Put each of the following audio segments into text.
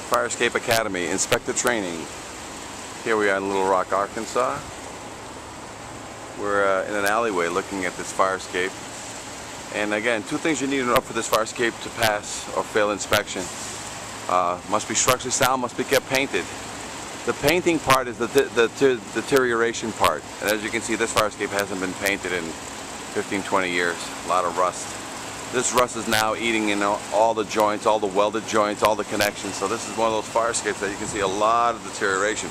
Fire Escape Academy, Inspector Training. Here we are in Little Rock, Arkansas. We're in an alleyway looking at this fire escape. And again, two things you need to know for this fire escape to pass or fail inspection. Must be structurally sound, must be kept painted. The painting part is the deterioration part. And as you can see, this fire escape hasn't been painted in 15-20 years. A lot of rust. This rust is now eating in all the joints, all the welded joints, all the connections. So this is one of those fire escapes that you can see a lot of deterioration.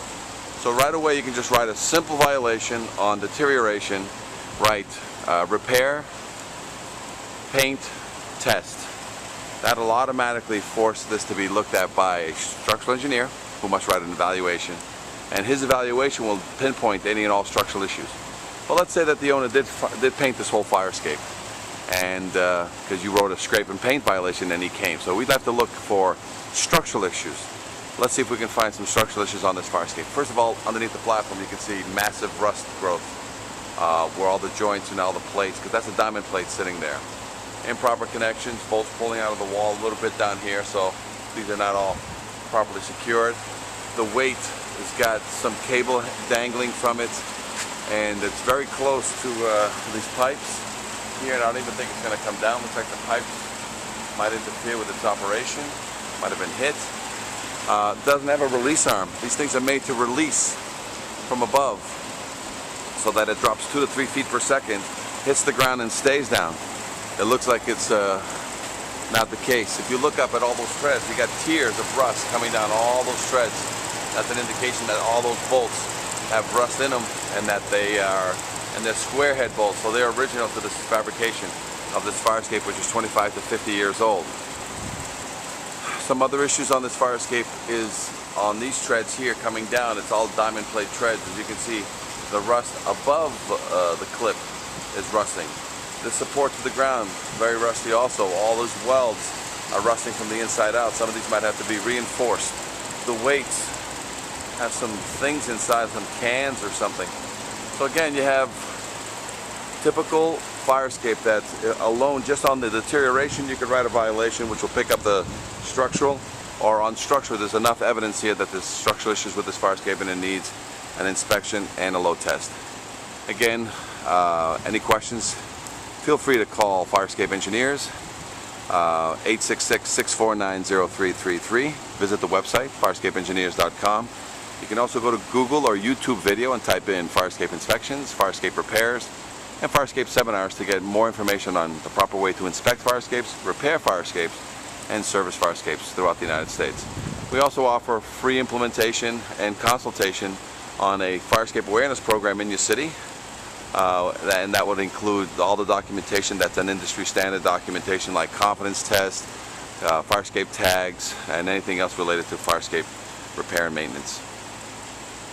So right away you can just write a simple violation on deterioration. Write repair, paint, test. That'll automatically force this to be looked at by a structural engineer who must write an evaluation. And his evaluation will pinpoint any and all structural issues. Well, let's say that the owner did paint this whole fire escape. And because you wrote a scrape and paint violation and he came. So we'd have to look for structural issues. Let's see if we can find some structural issues on this fire escape. First of all, underneath the platform you can see massive rust growth where all the joints and all the plates, because that's a diamond plate sitting there. Improper connections, bolts pulling out of the wall a little bit down here, so these are not all properly secured. The weight has got some cable dangling from it, and it's very close to these pipes here, and I don't even think it's going to come down. Looks like the pipes might interfere with its operation, might have been hit. Doesn't have a release arm. These things are made to release from above so that it drops 2 to 3 feet per second, hits the ground and stays down. It looks like it's not the case. If you look up at all those treads, you got tiers of rust coming down all those treads. That's an indication that all those bolts have rust in them and that they're square head bolts, so they're original to this fabrication of this fire escape, which is 25 to 50 years old. Some other issues on this fire escape is on these treads here coming down. It's all diamond plate treads. As you can see, the rust above the clip is rusting. The support to the ground, very rusty also. All those welds are rusting from the inside out. Some of these might have to be reinforced. The weights have some things inside, some cans or something. So again, you have typical fire escape that alone, just on the deterioration, you could write a violation which will pick up the structural, or on structure, there's enough evidence here that there's structural issues with this fire escape and it needs an inspection and a load test. Again, any questions, feel free to call Fire Escape Engineers, 866-649-0333. Visit the website, fireescapeengineers.com. You can also go to Google or YouTube video and type in fire escape inspections, fire escape repairs, and fire escape seminars to get more information on the proper way to inspect fire escapes, repair fire escapes, and service fire escapes throughout the United States. We also offer free implementation and consultation on a fire escape awareness program in your city, and that would include all the documentation that's an industry standard documentation like confidence tests, fire escape tags, and anything else related to fire escape repair and maintenance.